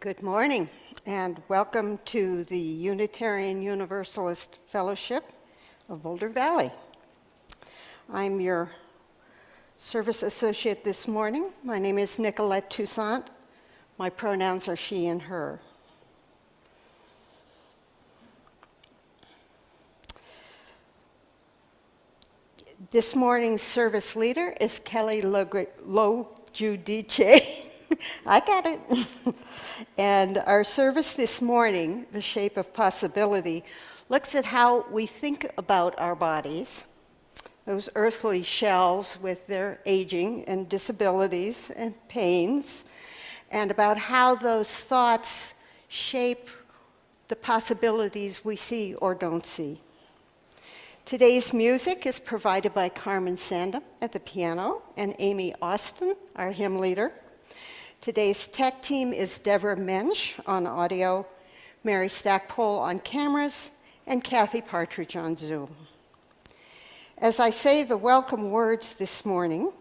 Good morning, and welcome to the Unitarian Universalist Fellowship of Boulder Valley. I'm your service associate this morning. My name is Nicolette Toussaint. My pronouns are she and her. This morning's service leader is Kelly LoGiudice. I got it. And our service this morning, The Shape of Possibility, looks at how we think about our bodies, those earthly shells with their aging and disabilities and pains, and about how those thoughts shape the possibilities we see or don't see. Today's music is provided by Carmen Sandim at the piano and Amy Austin, our hymn leader. Today's tech team is Deborah Mensch on audio, Mary Stackpole on cameras, and Kathy Partridge on Zoom. As I say the welcome words this morning,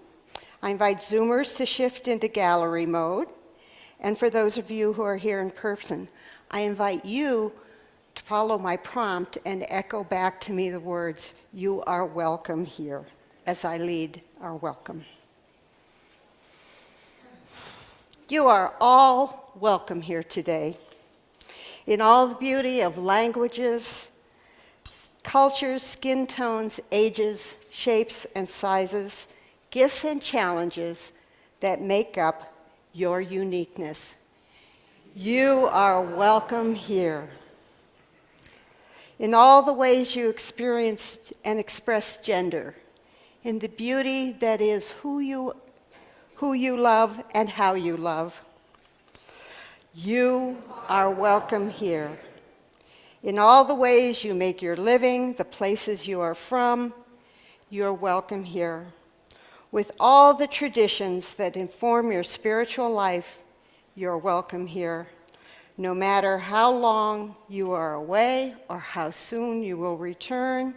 I invite Zoomers to shift into gallery mode. And for those of you who are here in person, I invite you to follow my prompt and echo back to me the words, "You are welcome here," as I lead our welcome. You are all welcome here today. In all the beauty of languages, cultures, skin tones, ages, shapes, and sizes, gifts and challenges that make up your uniqueness. You are welcome here. In all the ways you experience and express gender, in the beauty that is who you love and how you love. You are welcome here. In all the ways you make your living, the places you are from, you're welcome here. With all the traditions that inform your spiritual life, you're welcome here. No matter how long you are away or how soon you will return,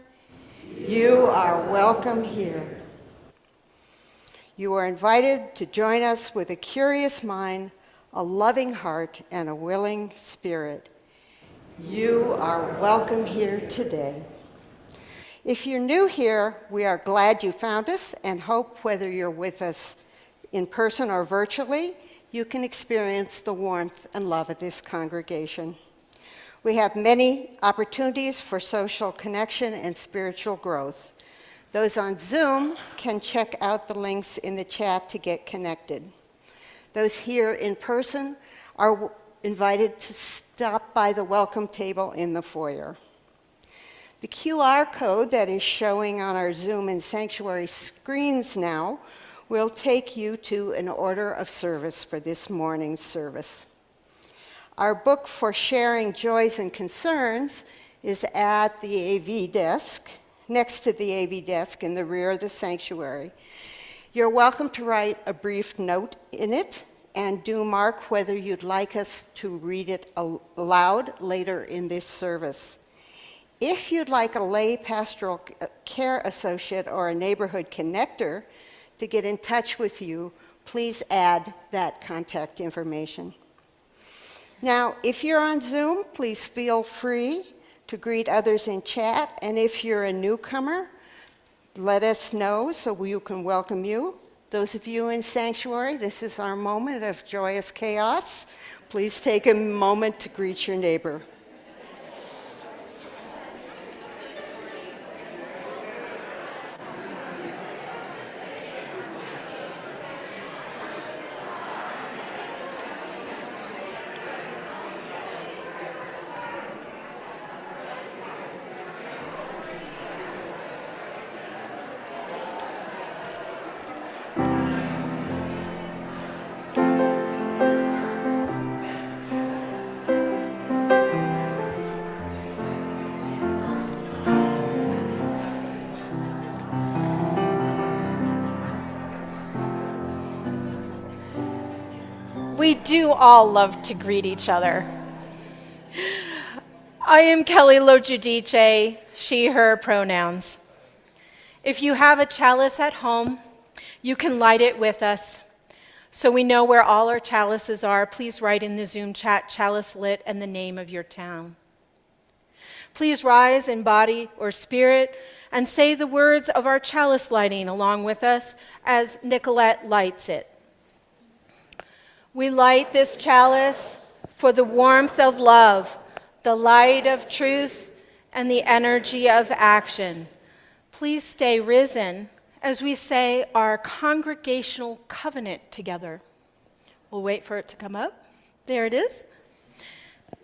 you are welcome here. You are invited to join us with a curious mind, a loving heart, and a willing spirit. You are welcome here today. If you're new here, we are glad you found us and hope whether you're with us in person or virtually, you can experience the warmth and love of this congregation. We have many opportunities for social connection and spiritual growth. Those on Zoom can check out the links in the chat to get connected. Those here in person are invited to stop by the welcome table in the foyer. The QR code that is showing on our Zoom and Sanctuary screens now will take you to an order of service for this morning's service. Our book for sharing joys and concerns is at the AV desk, next to the AV desk in the rear of the sanctuary. You're welcome to write a brief note in it and do mark whether you'd like us to read it aloud later in this service. If you'd like a lay pastoral care associate or a neighborhood connector to get in touch with you, please add that contact information. Now, if you're on Zoom, please feel free to greet others in chat, and if you're a newcomer, let us know so we can welcome you. Those of you in Sanctuary, this is our moment of joyous chaos. Please take a moment to greet your neighbor. We do all love to greet each other. I am Kelly LoGiudice, she, her pronouns. If you have a chalice at home, you can light it with us. So we know where all our chalices are. Please write in the Zoom chat, chalice lit, and the name of your town. Please rise in body or spirit and say the words of our chalice lighting along with us as Nicolette lights it. We light this chalice for the warmth of love, the light of truth, and the energy of action. Please stay risen as we say our congregational covenant together. We'll wait for it to come up. There it is.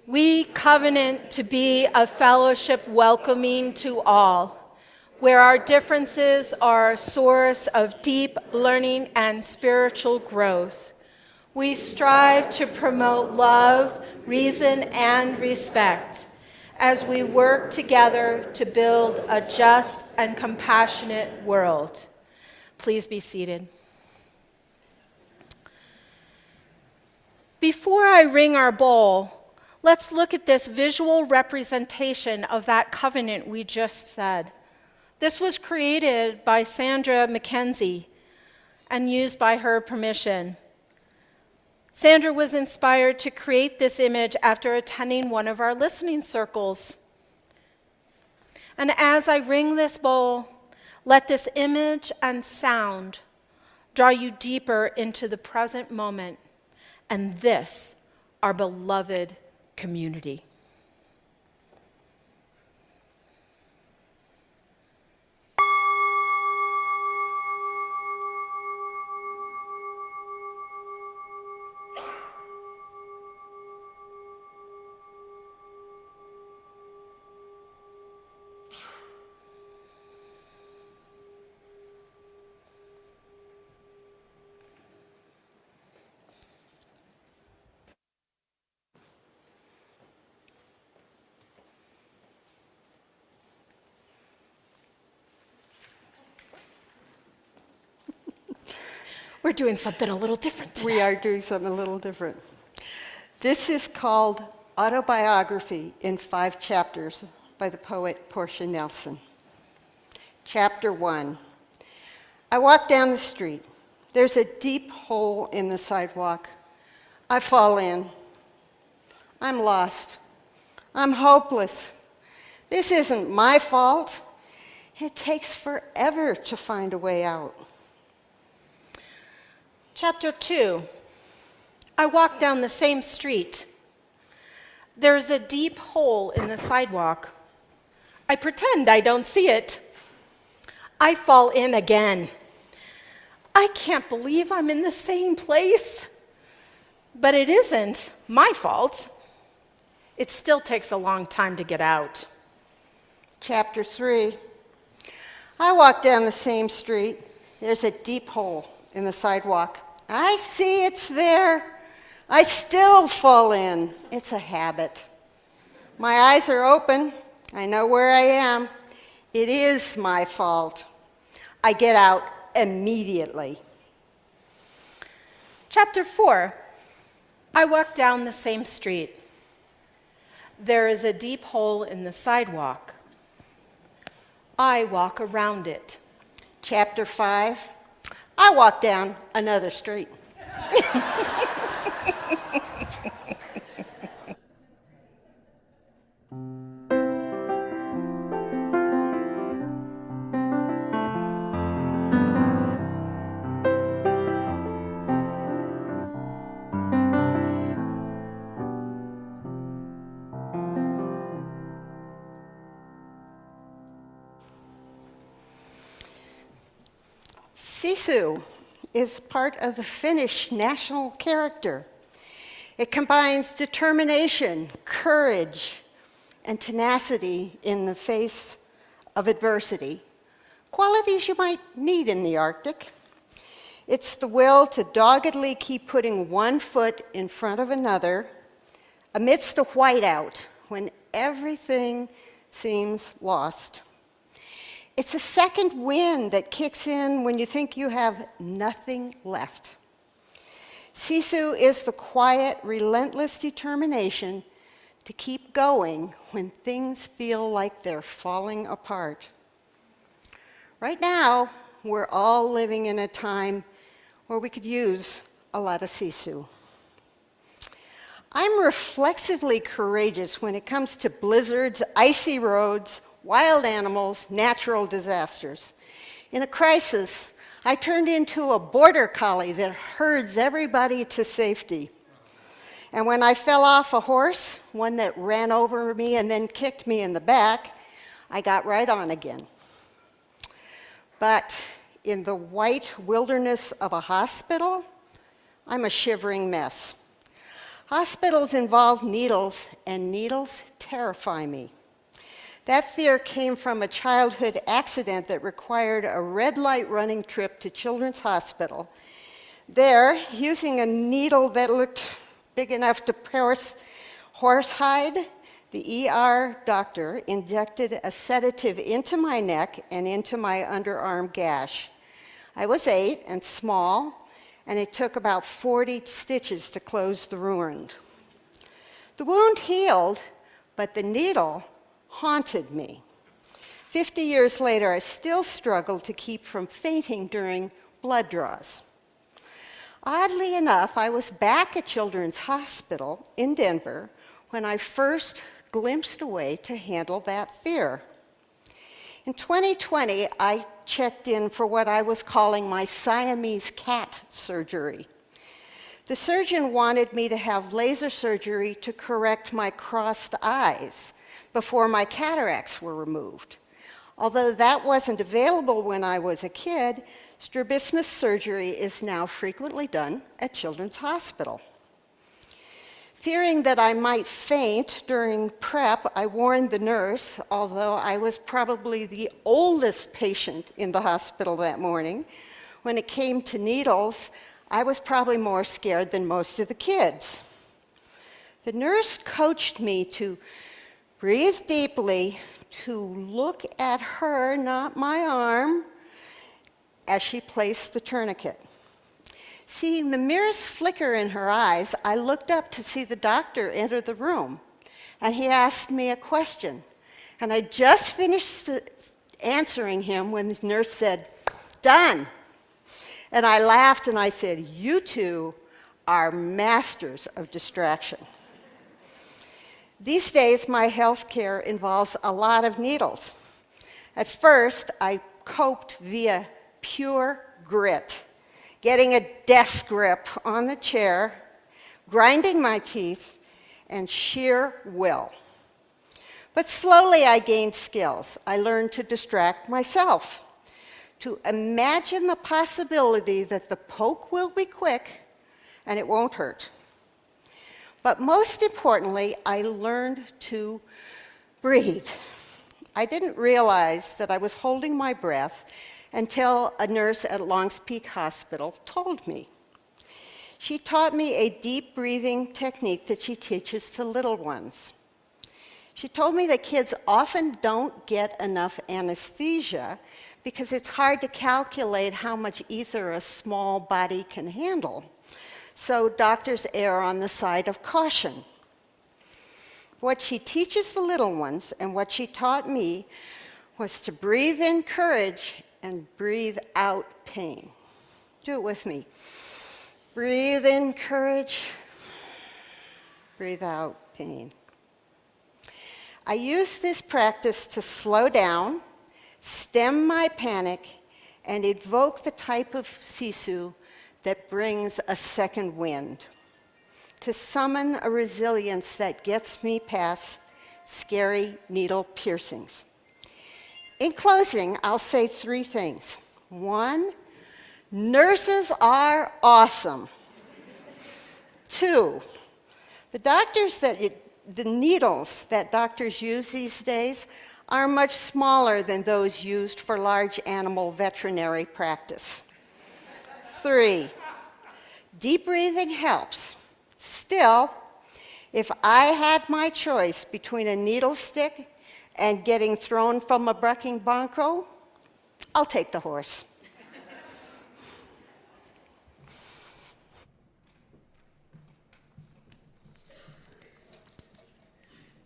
We covenant to be a fellowship welcoming to all, where our differences are a source of deep learning and spiritual growth. We strive to promote love, reason, and respect as we work together to build a just and compassionate world. Please be seated. Before I ring our bowl, let's look at this visual representation of that covenant we just said. This was created by Sandra Mackenzie and used by her permission. Sandra was inspired to create this image after attending one of our listening circles. And as I ring this bowl, let this image and sound draw you deeper into the present moment and this, our beloved community. We're doing something a little different today. We are doing something a little different. This is called Autobiography in 5 Chapters by the poet Portia Nelson. Chapter 1. I walk down the street. There's a deep hole in the sidewalk. I fall in. I'm lost. I'm hopeless. This isn't my fault. It takes forever to find a way out. Chapter 2. I walk down the same street. There's a deep hole in the sidewalk. I pretend I don't see it. I fall in again. I can't believe I'm in the same place. But it isn't my fault. It still takes a long time to get out. Chapter 3. I walk down the same street. There's a deep hole in the sidewalk. I see it's there. I still fall in. It's a habit. My eyes are open. I know where I am. It is my fault. I get out immediately. Chapter 4. I walk down the same street. There is a deep hole in the sidewalk. I walk around it. Chapter 5. I walk down another street. Sisu is part of the Finnish national character. It combines determination, courage, and tenacity in the face of adversity, qualities you might need in the Arctic. It's the will to doggedly keep putting one foot in front of another amidst a whiteout when everything seems lost. It's a second wind that kicks in when you think you have nothing left. Sisu is the quiet, relentless determination to keep going when things feel like they're falling apart. Right now, we're all living in a time where we could use a lot of Sisu. I'm reflexively courageous when it comes to blizzards, icy roads, wild animals, natural disasters. In a crisis, I turned into a border collie that herds everybody to safety. And when I fell off a horse, one that ran over me and then kicked me in the back, I got right on again. But in the white wilderness of a hospital, I'm a shivering mess. Hospitals involve needles, and needles terrify me. That fear came from a childhood accident that required a red light running trip to Children's Hospital. There, using a needle that looked big enough to pierce horsehide, the ER doctor injected a sedative into my neck and into my underarm gash. I was 8 and small, and it took about 40 stitches to close the wound. The wound healed, but the needle haunted me. 50 years later, I still struggle to keep from fainting during blood draws. Oddly enough, I was back at Children's Hospital in Denver when I first glimpsed a way to handle that fear. In 2020, I checked in for what I was calling my Siamese cat surgery. The surgeon wanted me to have laser surgery to correct my crossed eyes before my cataracts were removed. Although that wasn't available when I was a kid, strabismus surgery is now frequently done at Children's Hospital. Fearing that I might faint during prep, I warned the nurse, although I was probably the oldest patient in the hospital that morning. When it came to needles, I was probably more scared than most of the kids. The nurse coached me to breathe deeply, to look at her, not my arm, as she placed the tourniquet. Seeing the merest flicker in her eyes, I looked up to see the doctor enter the room, and he asked me a question. And I just finished answering him when the nurse said, "Done." And I laughed and I said, "You two are masters of distraction." These days, my health care involves a lot of needles. At first, I coped via pure grit, getting a desk grip on the chair, grinding my teeth, and sheer will. But slowly I gained skills. I learned to distract myself, to imagine the possibility that the poke will be quick and it won't hurt. But most importantly, I learned to breathe. I didn't realize that I was holding my breath until a nurse at Longs Peak Hospital told me. She taught me a deep breathing technique that she teaches to little ones. She told me that kids often don't get enough anesthesia because it's hard to calculate how much ether a small body can handle. So doctors err on the side of caution. What she teaches the little ones and what she taught me was to breathe in courage and breathe out pain. Do it with me. Breathe in courage, breathe out pain. I use this practice to slow down, stem my panic, and invoke the type of Sisu that brings a second wind, to summon a resilience that gets me past scary needle piercings. In closing, I'll say 3 things. 1, nurses are awesome. 2, the needles that doctors use these days are much smaller than those used for large animal veterinary practice. 3, deep breathing helps. Still, if I had my choice between a needle stick and getting thrown from a bucking bronco, I'll take the horse.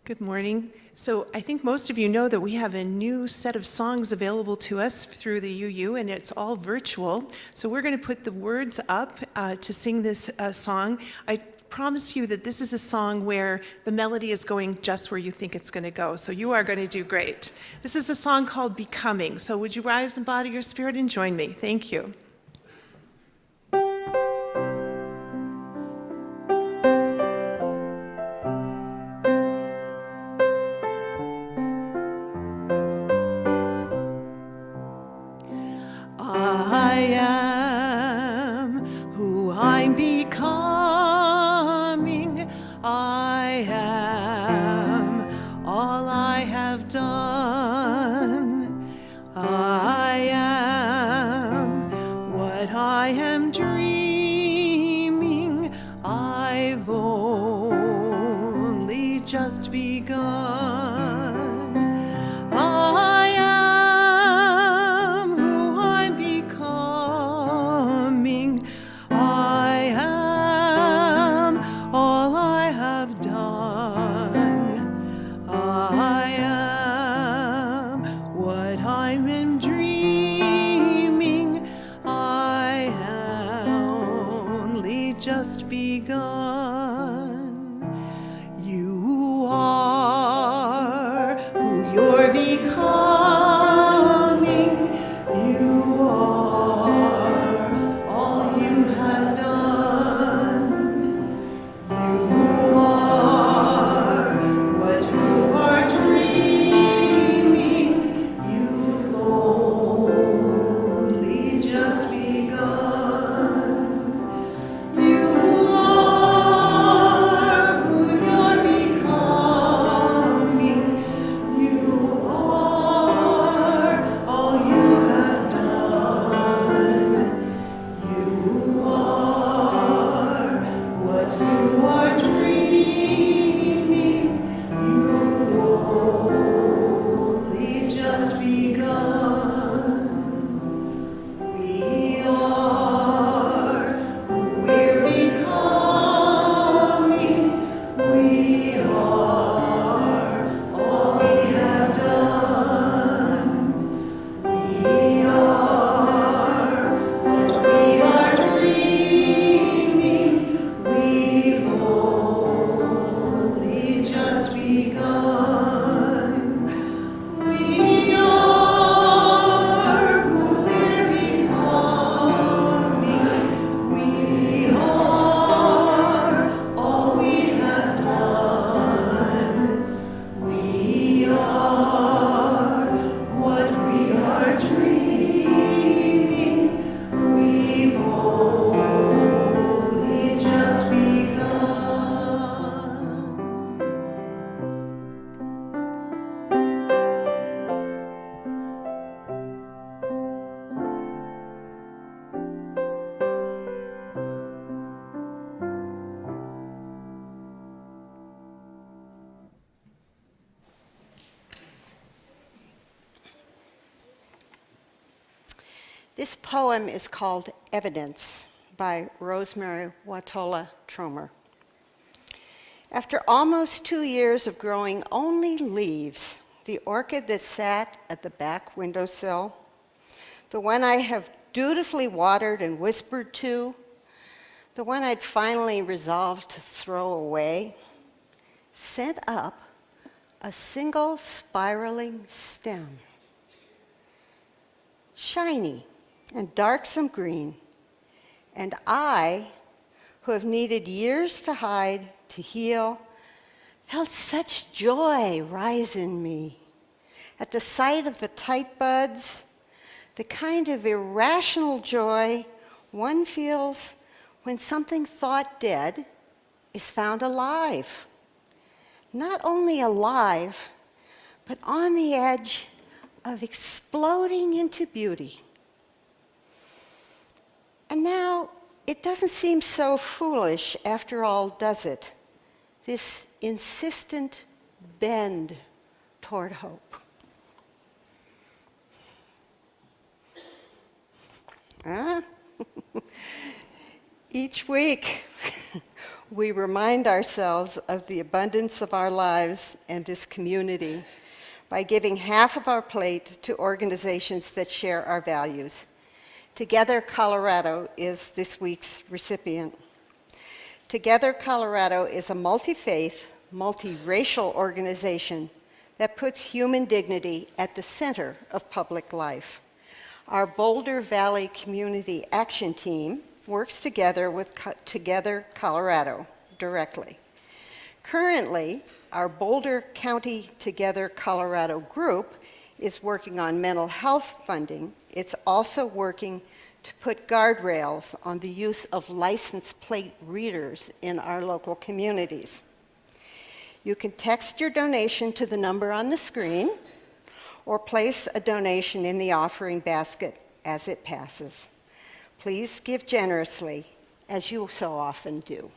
Good morning. So I think most of you know that we have a new set of songs available to us through the UU, and it's all virtual. So we're going to put the words up to sing this song. I promise you that this is a song where the melody is going just where you think it's going to go. So you are going to do great. This is a song called Becoming. So would you rise and body your spirit and join me? Thank you. I am who I'm becoming. I am all I have done. I am what I am dreaming. I've only just begun. I am who I'm becoming. I am all I have done. I am what I'm dreaming. I have only just begun. You are who you're becoming. You are all you have done. You are what you are dreaming. You've only just begun. You are who you're becoming. You are all you have done. You are what you are dreaming. You've only just begun. We are who we're becoming. We are all we have done. We are what we are dreaming. We've only just begun. We are who we're becoming. We are all we have done. We are what we are dreaming. We've only just begun. This poem is called Evidence by Rosemary Watola Tromer. After almost 2 years of growing only leaves, the orchid that sat at the back windowsill, the one I have dutifully watered and whispered to, the one I'd finally resolved to throw away, sent up a single spiraling stem, shiny and darksome green, and I, who have needed years to hide, to heal, felt such joy rise in me at the sight of the tight buds, the kind of irrational joy one feels when something thought dead is found alive. Not only alive, but on the edge of exploding into beauty. And now, it doesn't seem so foolish after all, does it? This insistent bend toward hope. Each week, we remind ourselves of the abundance of our lives and this community by giving half of our plate to organizations that share our values. Together Colorado is this week's recipient. Together Colorado is a multi-faith, multiracial organization that puts human dignity at the center of public life. Our Boulder Valley Community Action Team works together with Together Colorado directly. Currently, our Boulder County Together Colorado group is working on mental health funding. It's also working to put guardrails on the use of license plate readers in our local communities. You can text your donation to the number on the screen or place a donation in the offering basket as it passes. Please give generously, as you so often do.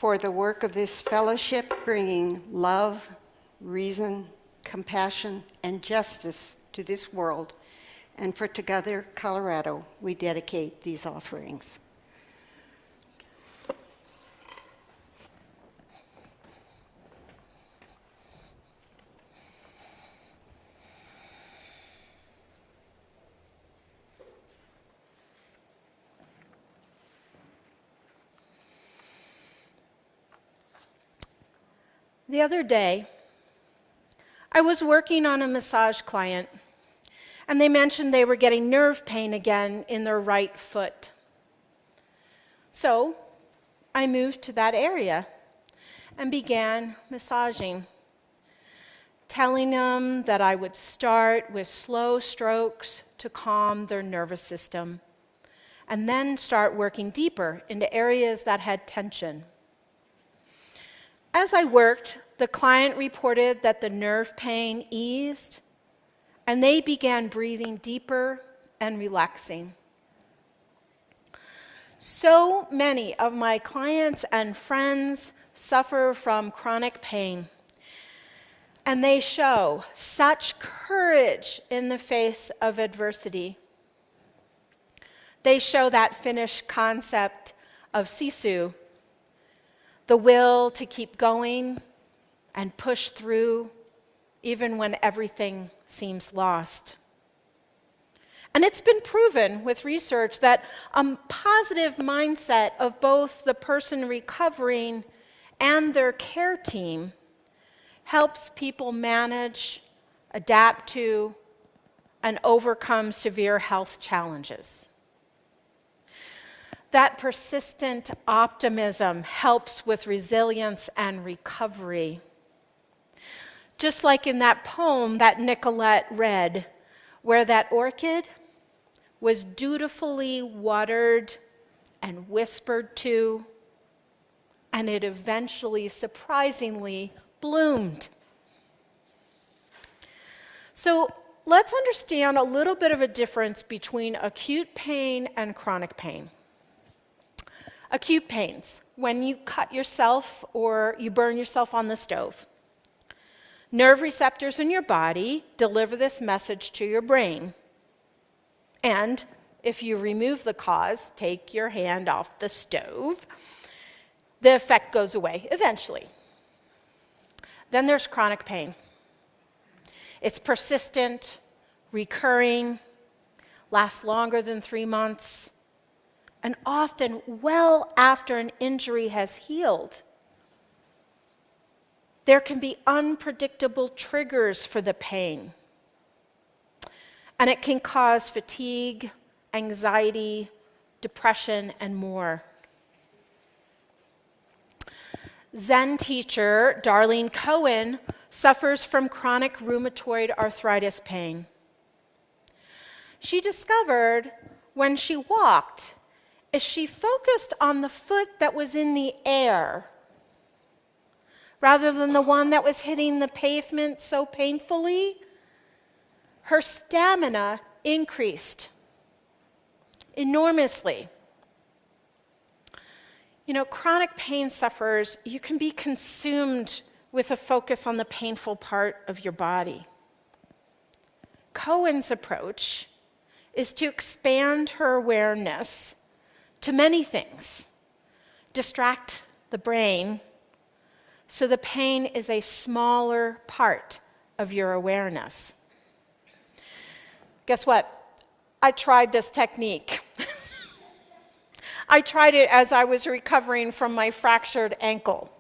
For the work of this fellowship, bringing love, reason, compassion, and justice to this world, and for Together Colorado, we dedicate these offerings. The other day, I was working on a massage client, and they mentioned they were getting nerve pain again in their right foot. So I moved to that area and began massaging, telling them that I would start with slow strokes to calm their nervous system, and then start working deeper into areas that had tension. As I worked, the client reported that the nerve pain eased and they began breathing deeper and relaxing. So many of my clients and friends suffer from chronic pain, and they show such courage in the face of adversity. They show that Finnish concept of Sisu, the will to keep going and push through even when everything seems lost. And it's been proven with research that a positive mindset of both the person recovering and their care team helps people manage, adapt to, and overcome severe health challenges. That persistent optimism helps with resilience and recovery. Just like in that poem that Nicolette read, where that orchid was dutifully watered and whispered to, and it eventually, surprisingly, bloomed. So let's understand a little bit of a difference between acute pain and chronic pain. Acute pains, when you cut yourself or you burn yourself on the stove. Nerve receptors in your body deliver this message to your brain. And if you remove the cause, take your hand off the stove, the effect goes away eventually. Then there's chronic pain. It's persistent, recurring, lasts longer than 3 months, and often well after an injury has healed. There can be unpredictable triggers for the pain, and it can cause fatigue, anxiety, depression, and more. Zen teacher Darlene Cohen suffers from chronic rheumatoid arthritis pain. She discovered when she walked, if she focused on the foot that was in the air, rather than the one that was hitting the pavement so painfully, her stamina increased enormously. You know, chronic pain sufferers, you can be consumed with a focus on the painful part of your body. Cohen's approach is to expand her awareness to many things, distract the brain so the pain is a smaller part of your awareness. Guess what? I tried this technique. I tried it as I was recovering from my fractured ankle.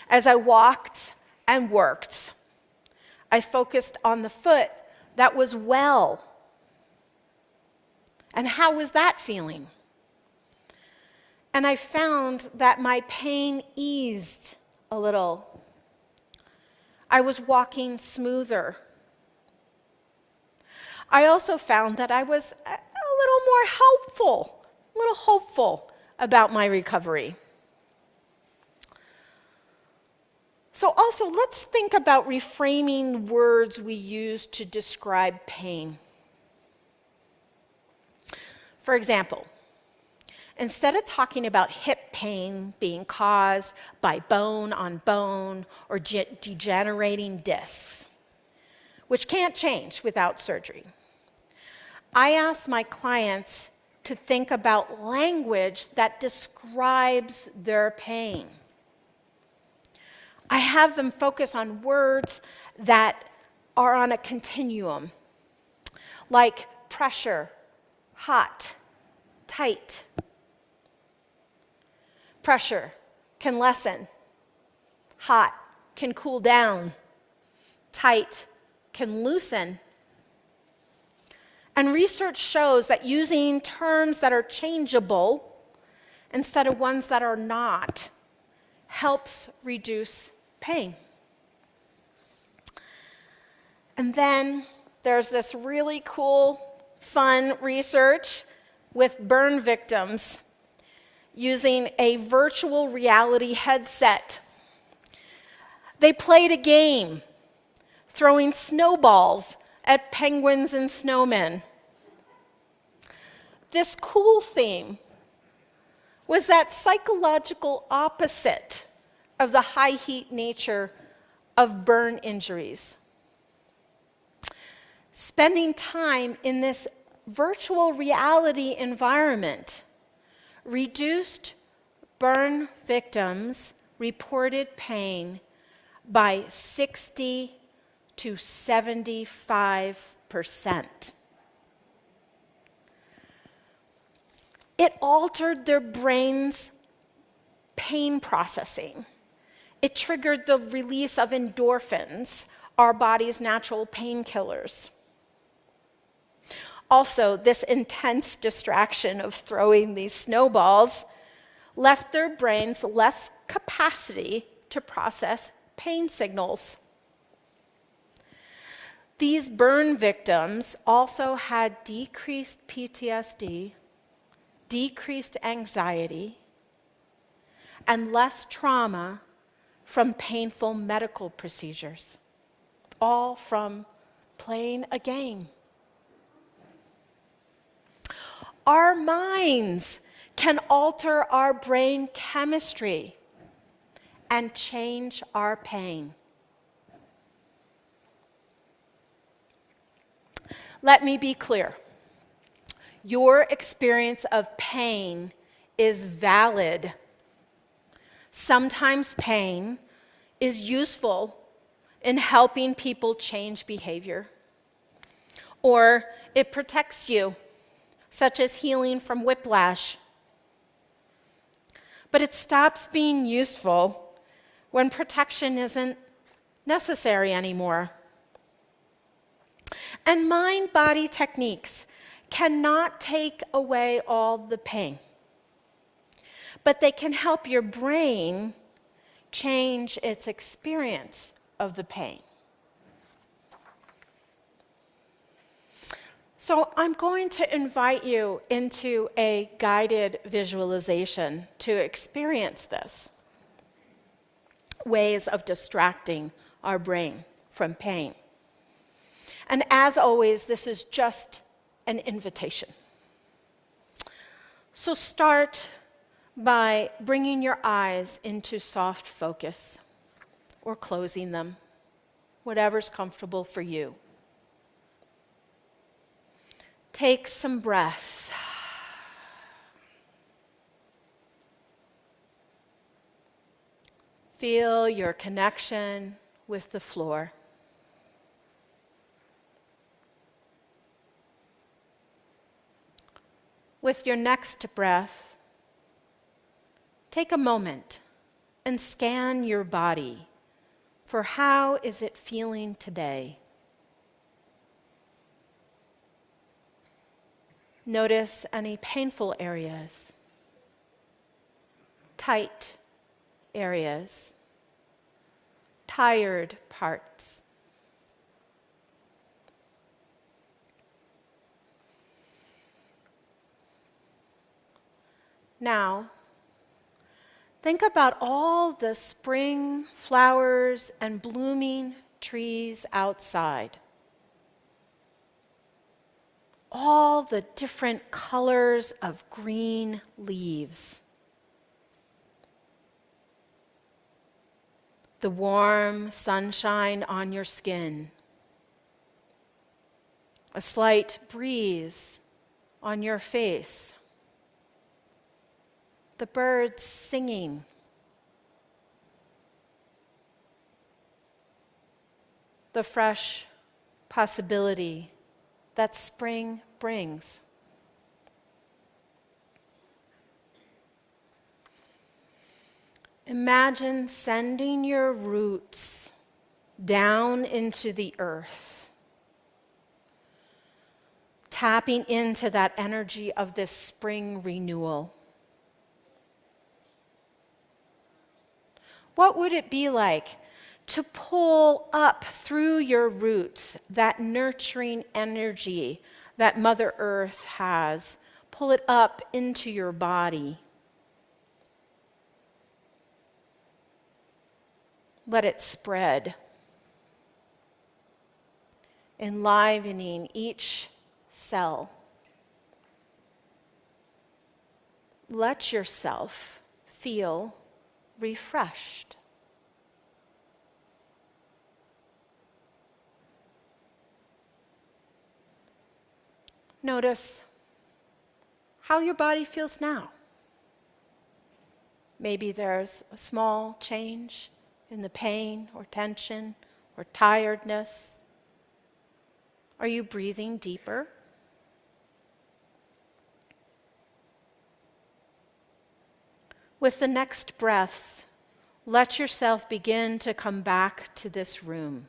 As I walked and worked, I focused on the foot that was well. And how was that feeling? And I found that my pain eased a little. I was walking smoother. I also found that I was a little more hopeful about my recovery. So also, let's think about reframing words we use to describe pain. For example, instead of talking about hip pain being caused by bone on bone or degenerating discs, which can't change without surgery, I ask my clients to think about language that describes their pain. I have them focus on words that are on a continuum, like pressure, hot, tight. Pressure can lessen. Hot can cool down. Tight can loosen. And research shows that using terms that are changeable instead of ones that are not helps reduce pain. And then there's this really cool, fun research with burn victims using a virtual reality headset. They played a game, throwing snowballs at penguins and snowmen. This cool theme was that psychological opposite of the high heat nature of burn injuries. Spending time in this virtual reality environment reduced burn victims' reported pain by 60 to 75%. It altered their brain's pain processing. It triggered the release of endorphins, our body's natural painkillers. Also, this intense distraction of throwing these snowballs left their brains less capacity to process pain signals. These burn victims also had decreased PTSD, decreased anxiety, and less trauma from painful medical procedures, all from playing a game. Our minds can alter our brain chemistry and change our pain. Let me be clear. Your experience of pain is valid. Sometimes pain is useful in helping people change behavior, or it protects you, such as healing from whiplash. But it stops being useful when protection isn't necessary anymore. And mind-body techniques cannot take away all the pain, but they can help your brain change its experience of the pain. So I'm going to invite you into a guided visualization to experience this. Ways of distracting our brain from pain. And as always, this is just an invitation. So start by bringing your eyes into soft focus or closing them, whatever's comfortable for you. Take some breaths. Feel your connection with the floor. With your next breath, take a moment and scan your body for how is it feeling today. Notice any painful areas, tight areas, tired parts. Now, think about all the spring flowers and blooming trees outside. All the different colors of green leaves. The warm sunshine on your skin. A slight breeze on your face. The birds singing. The fresh possibility that spring brings. Imagine sending your roots down into the earth, tapping into that energy of this spring renewal. What would it be like to pull up through your roots that nurturing energy that Mother Earth has? Pull it up into your body. Let it spread. enlivening each cell. Let yourself feel refreshed. Notice how your body feels now. Maybe there's a small change in the pain or tension or tiredness. Are you breathing deeper? With the next breaths, let yourself begin to come back to this room,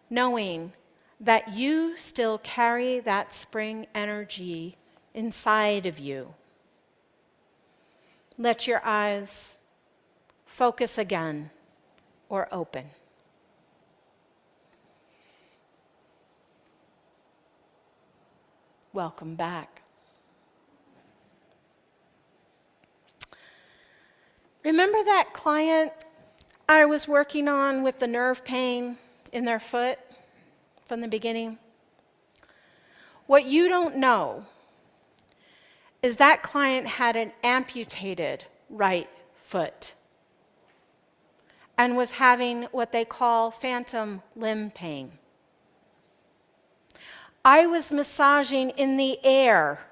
knowing that you still carry that spring energy inside of you. Let your eyes focus again or open. Welcome back. Remember that client I was working on with the nerve pain in their foot from the beginning? What you don't know is that client had an amputated right foot and was having what they call phantom limb pain. I was massaging in the air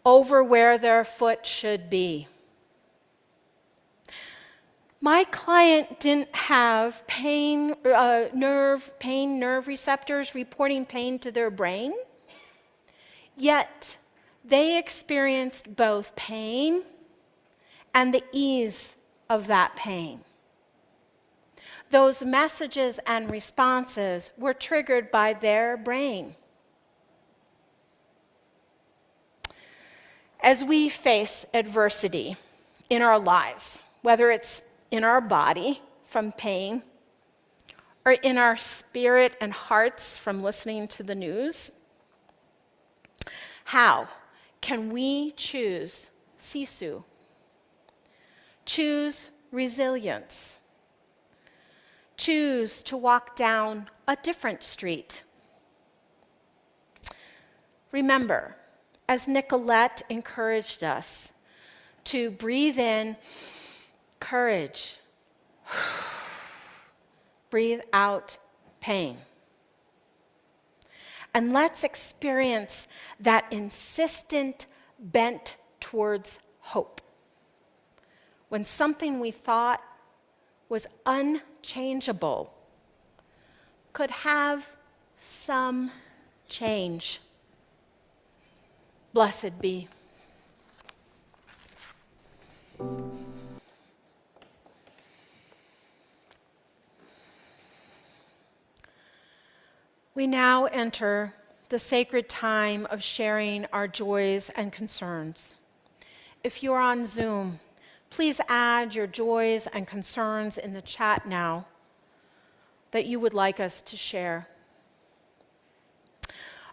over where their foot should be. My client didn't have nerve receptors reporting pain to their brain, yet they experienced both pain and the ease of that pain. Those messages and responses were triggered by their brain. As we face adversity in our lives, whether it's in our body from pain or in our spirit and hearts from listening to the news, how can we choose Sisu? Choose resilience. Choose to walk down a different street. Remember, as Nicolette encouraged us, to breathe in courage, breathe out pain. And let's experience that insistent bent towards hope. When something we thought was unchangeable could have some change. Blessed be. We now enter the sacred time of sharing our joys and concerns. If you're on Zoom, please add your joys and concerns in the chat now that you would like us to share.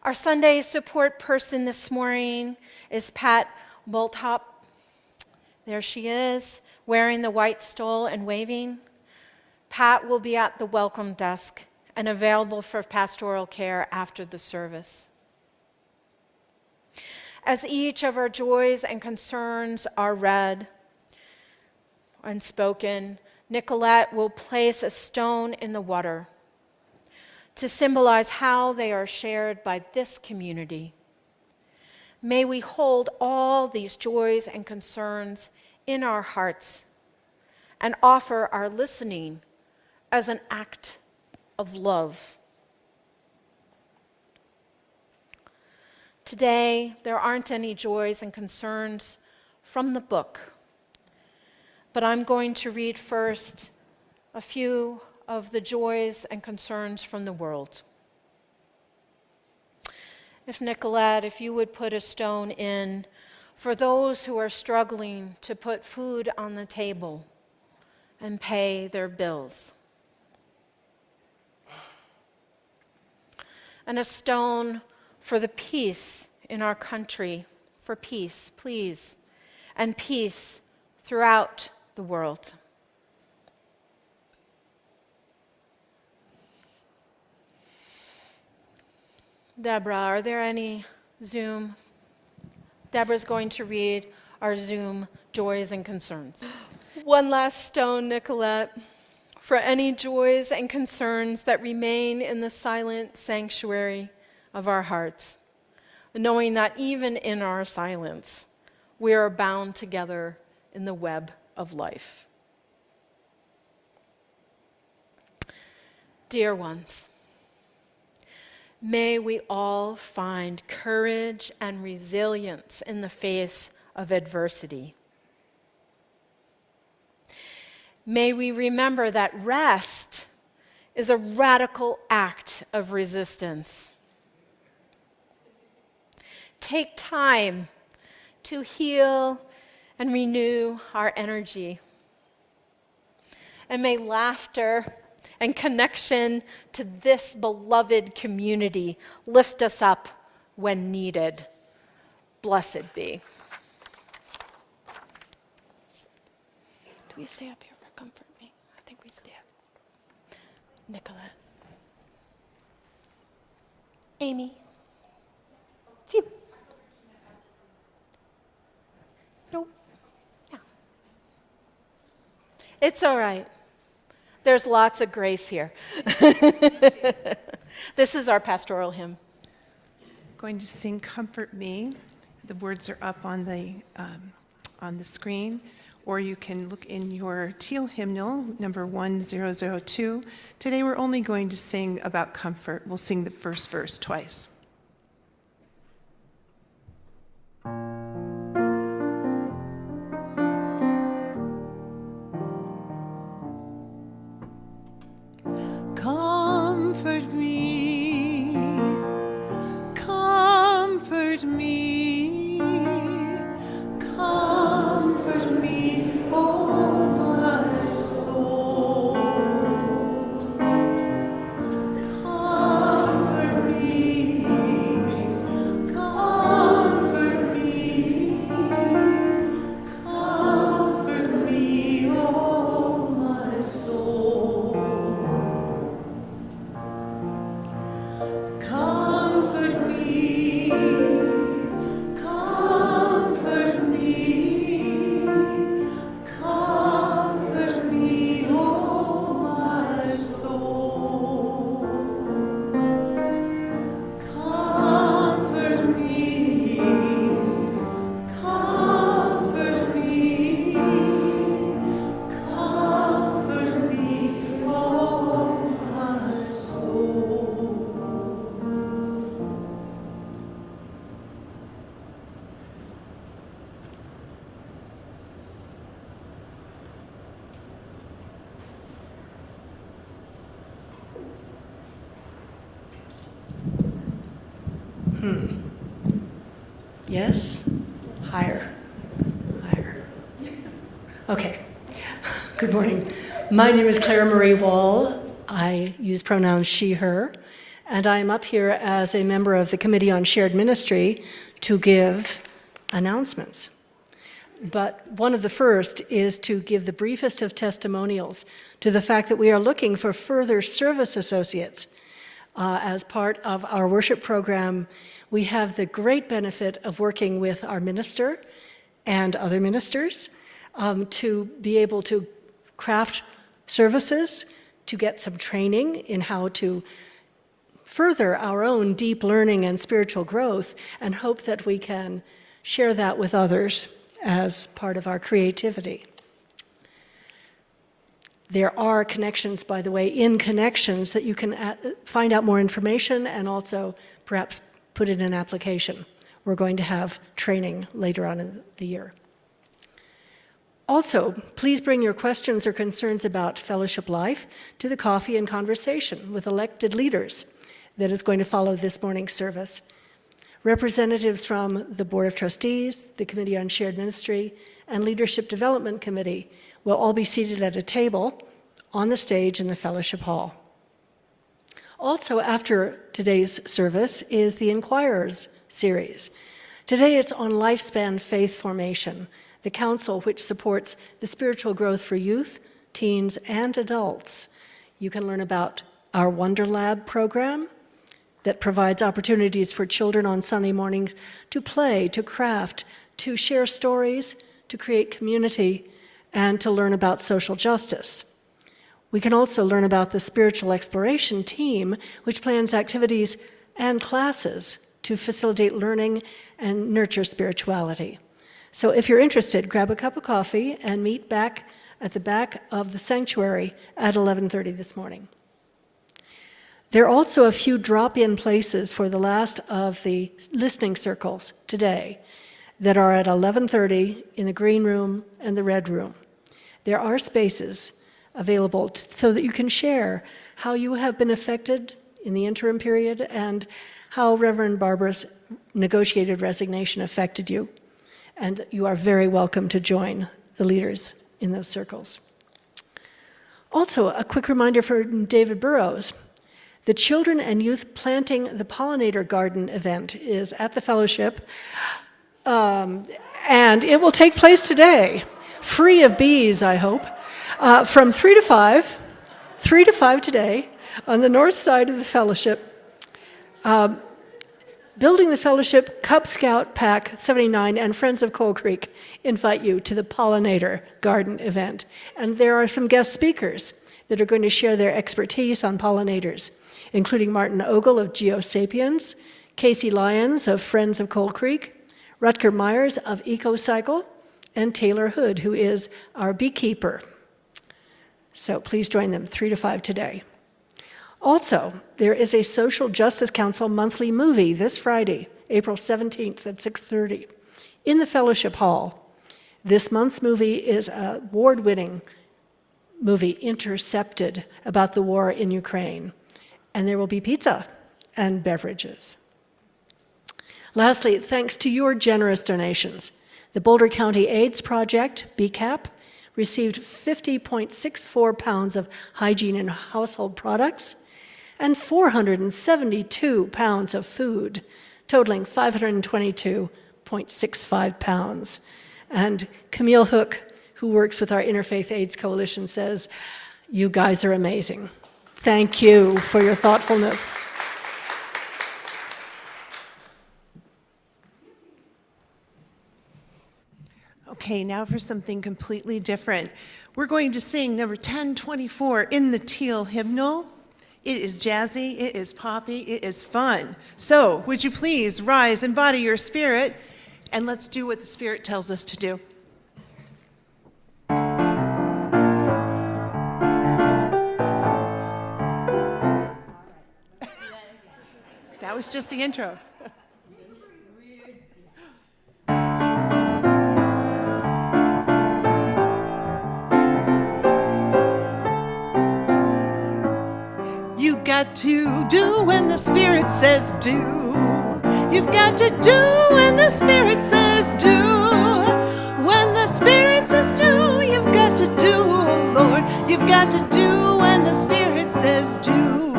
Our Sunday support person this morning is Pat Boltop. There she is, wearing the white stole and waving. Pat will be at the welcome desk and available for pastoral care after the service. As each of our joys and concerns are read and spoken, Nicolette will place a stone in the water to symbolize how they are shared by this community. May we hold all these joys and concerns in our hearts and offer our listening as an act of love. Today, there aren't any joys and concerns from the book, but I'm going to read first a few of the joys and concerns from the world. If Nicolette, if you would put a stone in for those who are struggling to put food on the table and pay their bills. And a stone for the peace in our country, for peace, please, and peace throughout the world. Deborah, are there any Zoom? Deborah's going to read our Zoom joys and concerns. One last stone, Nicolette, for any joys and concerns that remain in the silent sanctuary of our hearts, knowing that even in our silence, we are bound together in the web of life. Dear ones, may we all find courage and resilience in the face of adversity. May we remember that rest is a radical act of resistance. Take time to heal and renew our energy. And may laughter and connection to this beloved community lift us up when needed. Blessed be. Do we stay up here for comfort me? I think we stay up. Nicolette. Amy. It's you. Nope. Yeah. It's all right. There's lots of grace here. This is our pastoral hymn. Going to sing "Comfort Me." The words are up on the screen, or you can look in your teal hymnal, number 1002. Today we're only going to sing about comfort. We'll sing the first verse twice. Comfort me, comfort me, comfort me, oh my soul. Comfort me, comfort me, comfort me, oh my soul. Comfort me, comfort me, comfort me, oh my soul. Comfort me, comfort me, comfort me, oh my soul. Yes? Higher. Higher. Okay. Good morning. My name is Clara Marie Wall. I use pronouns she, her, and I am up here as a member of the Committee on Shared Ministry to give announcements. But one of the first is to give the briefest of testimonials to the fact that we are looking for further service associates. As part of our worship program, we have the great benefit of working with our minister and other ministers to be able to craft services, to get some training in how to further our own deep learning and spiritual growth, and hope that we can share that with others as part of our creativity. There are connections, by the way, in Connections that you can find out more information and also perhaps put in an application. We're going to have training later on in the year. Also, please bring your questions or concerns about fellowship life to the coffee and conversation with elected leaders that is going to follow this morning's service. Representatives from the Board of Trustees, the Committee on Shared Ministry, and Leadership Development Committee will all be seated at a table on the stage in the Fellowship Hall. Also, after today's service is the Inquirers series. Today it's on lifespan faith formation, the council which supports the spiritual growth for youth, teens, and adults. You can learn about our Wonder Lab program, that provides opportunities for children on Sunday mornings to play, to craft, to share stories, to create community, and to learn about social justice. We can also learn about the spiritual exploration team, which plans activities and classes to facilitate learning and nurture spirituality. So if you're interested, grab a cup of coffee and meet back at the back of the sanctuary at 11:30 this morning. There are also a few drop-in places for the last of the listening circles today that are at 11:30 in the green room and the red room. There are spaces available so that you can share how you have been affected in the interim period and how Reverend Barbara's negotiated resignation affected you. And you are very welcome to join the leaders in those circles. Also, a quick reminder for David Burrows. The Children and Youth Planting the Pollinator Garden event is at the Fellowship, and it will take place today, free of bees, I hope, from 3 to 5, 3 to 5 today, on the north side of the Fellowship. Building the Fellowship, Cub Scout Pack 79, and Friends of Coal Creek invite you to the Pollinator Garden event. And there are some guest speakers that are going to share their expertise on pollinators, including Martin Ogle of GeoSapiens, Casey Lyons of Friends of Coal Creek, Rutger Myers of EcoCycle, and Taylor Hood, who is our beekeeper. So please join them 3 to 5 today. Also, there is a Social Justice Council monthly movie this Friday, April 17th at 6:30 in the Fellowship Hall. This month's movie is an award-winning movie, Intercepted, about the war in Ukraine. And there will be pizza and beverages. Lastly, thanks to your generous donations, the Boulder County AIDS Project, BCAP, received 50.64 pounds of hygiene and household products and 472 pounds of food, totaling 522.65 pounds. And Camille Hook, who works with our Interfaith AIDS Coalition, says, "You guys are amazing. Thank you for your thoughtfulness." Okay, now for something completely different. We're going to sing number 1024 in the Teal hymnal. It is jazzy, it is poppy, it is fun. So, would you please rise, embody your spirit, and let's do what the Spirit tells us to do. That was just the intro. You got to do when the Spirit says do. You've got to do when the Spirit says do. When the Spirit says do, you've got to do, oh Lord. You've got to do when the Spirit says do.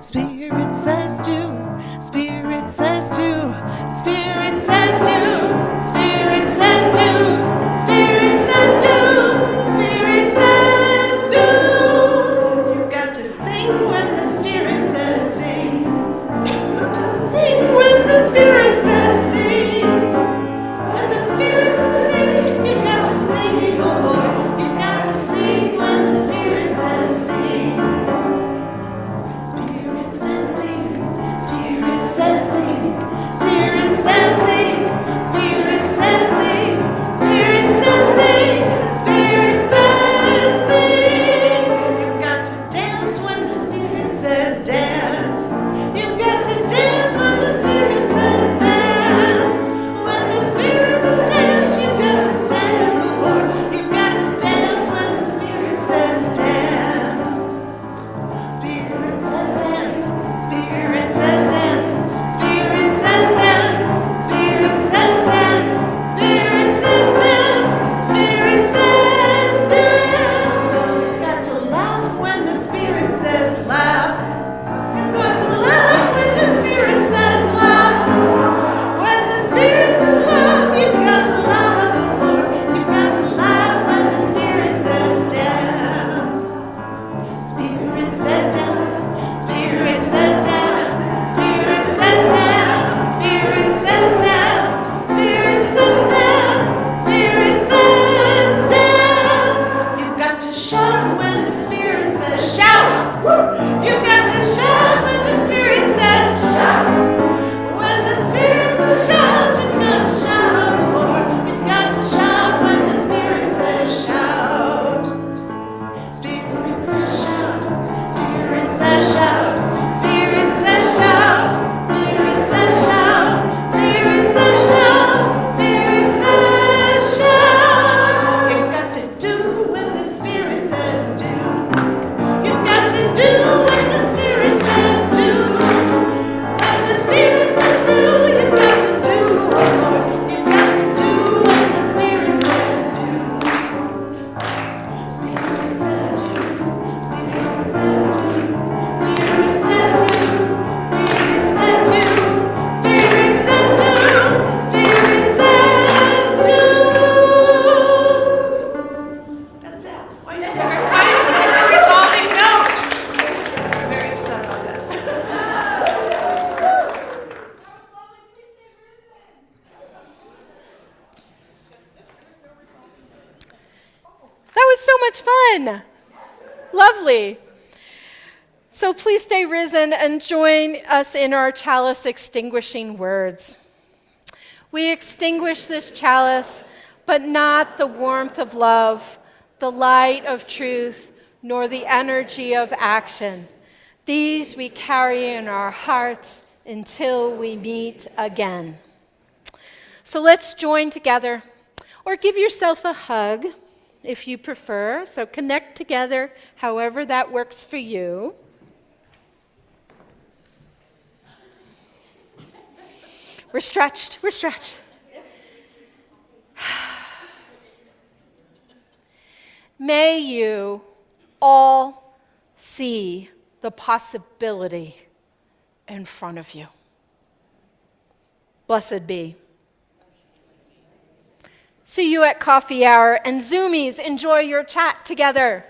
Spirit says do. Spirit says do. Spirit says do. Spirit says do. Spirit says do. Spirit says do. You've got to sing when the Spirit says sing. Sing when the Spirit says sing. When the Spirit says sing, you've got to sing, oh Lord. You've got to sing when the Spirit says sing. much fun. Lovely. So please stay risen and join us in our chalice extinguishing words. We extinguish this chalice, but not the warmth of love, the light of truth, nor the energy of action. These we carry in our hearts until we meet again. So let's join together, or give yourself a hug if you prefer. So connect together however that works for you. We're stretched. May you all see the possibility in front of you. Blessed be. See you at coffee hour, and Zoomies, enjoy your chat together.